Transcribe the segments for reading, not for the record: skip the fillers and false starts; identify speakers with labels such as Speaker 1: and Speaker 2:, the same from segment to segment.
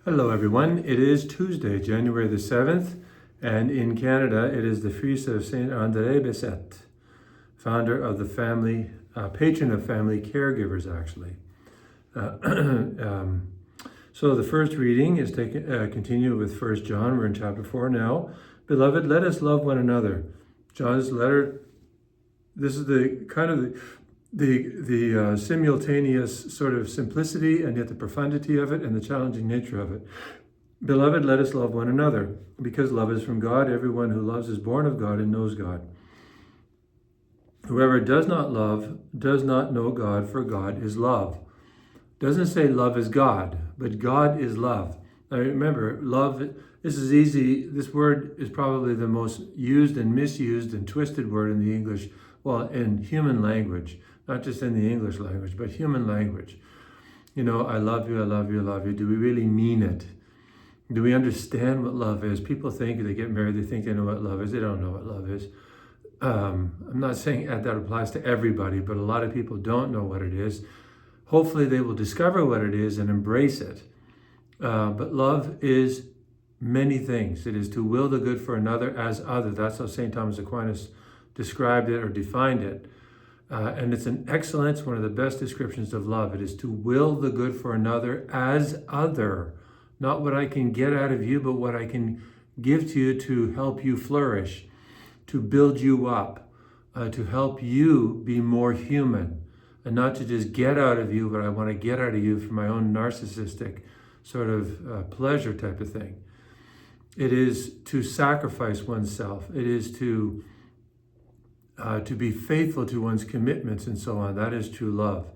Speaker 1: Hello everyone, it is Tuesday, January the 7th, and in Canada it is the feast of Saint André Bessette, founder of the family, patron of family caregivers actually. So the first reading is continue with 1 John, we're in chapter 4 now. Beloved, let us love one another. John's letter, this is the kind of the simultaneous sort of simplicity and yet the profundity of it and the challenging nature of it. Beloved, let us love one another, because love is from God. Everyone who loves is born of God and knows God. Whoever does not love does not know God, for God is love. Doesn't say love is God, but God is love. Now remember, love, this is easy. This word is probably the most used and misused and twisted word in the English, well, in human language, not just in the English language, but human language. You know, I love you, I love you, I love you. Do we really mean it? Do we understand what love is? People think they get married, they think they know what love is. They don't know what love is. I'm not saying that applies to everybody, but a lot of people don't know what it is. Hopefully they will discover what it is and embrace it. But love is many things. It is to will the good for another as other. That's how St. Thomas Aquinas described it or defined it. And it's an excellence, one of the best descriptions of love. It is to will the good for another as other. Not what I can get out of you, but what I can give to you to help you flourish, to build you up, to help you be more human. And not to just get out of you, but I want to get out of you for my own narcissistic sort of pleasure type of thing. It is to sacrifice oneself. It is to be faithful to one's commitments and so on. That is true love.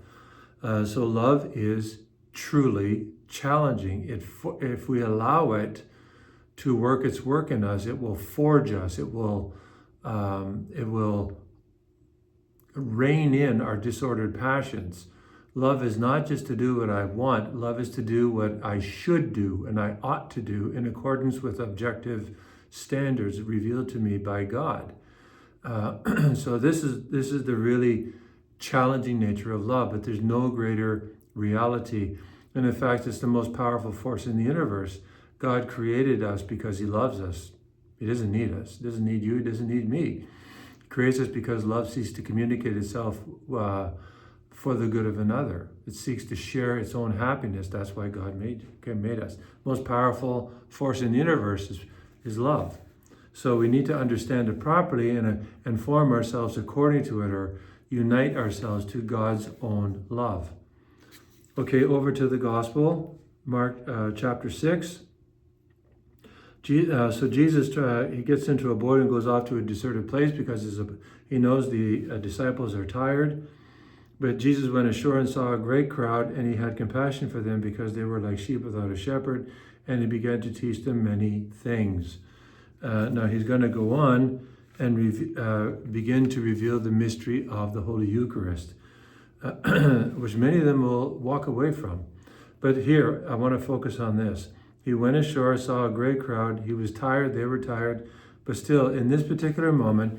Speaker 1: So love is truly challenging. If we allow it to work its work in us, it will forge us. It will rein in our disordered passions. Love is not just to do what I want. Love is to do what I should do and I ought to do in accordance with objective standards revealed to me by God. So this is the really challenging nature of love, but there's no greater reality. And in fact, it's the most powerful force in the universe. God created us because he loves us. He doesn't need us. He doesn't need you. He doesn't need me. He creates us because love seeks to communicate itself for the good of another. It seeks to share its own happiness. That's why God made us. Most powerful force in the universe is love. So we need to understand it properly and form ourselves according to it, or unite ourselves to God's own love. Okay, over to the gospel, Mark chapter 6. So Jesus, he gets into a boat and goes off to a deserted place because he knows the disciples are tired. But Jesus went ashore and saw a great crowd, and he had compassion for them because they were like sheep without a shepherd, and he began to teach them many things. Now he's going to go on and begin to reveal the mystery of the Holy Eucharist, which many of them will walk away from. But here, I want to focus on this. He went ashore, saw a great crowd. He was tired, they were tired. But still, in this particular moment,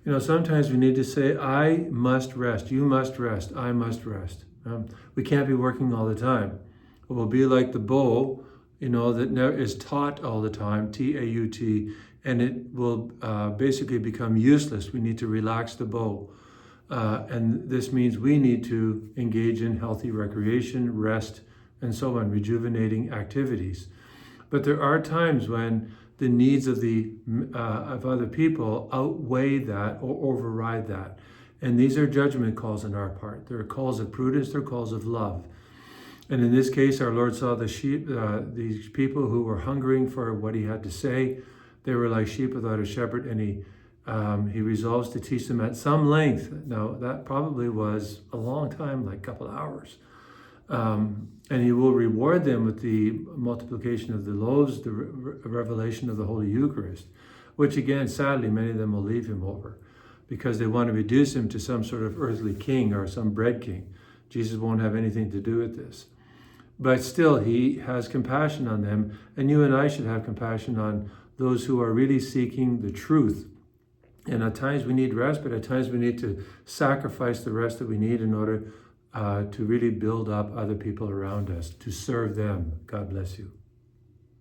Speaker 1: you know, sometimes we need to say, I must rest, you must rest, I must rest. We can't be working all the time. It will be like the bow, you know, that is taut all the time, T-A-U-T, and it will basically become useless. We need to relax the bow. And this means we need to engage in healthy recreation, rest, and so on, rejuvenating activities. But there are times when the needs of other people outweigh that or override that. And these are judgment calls on our part. They're calls of prudence, they're calls of love. And in this case, our Lord saw the sheep, these people who were hungering for what he had to say. They were like sheep without a shepherd, and he resolves to teach them at some length. Now, that probably was a long time, like a couple of hours. And he will reward them with the multiplication of the loaves, the revelation of the Holy Eucharist, which again, sadly, many of them will leave him over because they want to reduce him to some sort of earthly king or some bread king. Jesus won't have anything to do with this. But still, he has compassion on them, and you and I should have compassion on those who are really seeking the truth. And at times we need rest, but at times we need to sacrifice the rest that we need in order to really build up other people around us, to serve them. God bless you.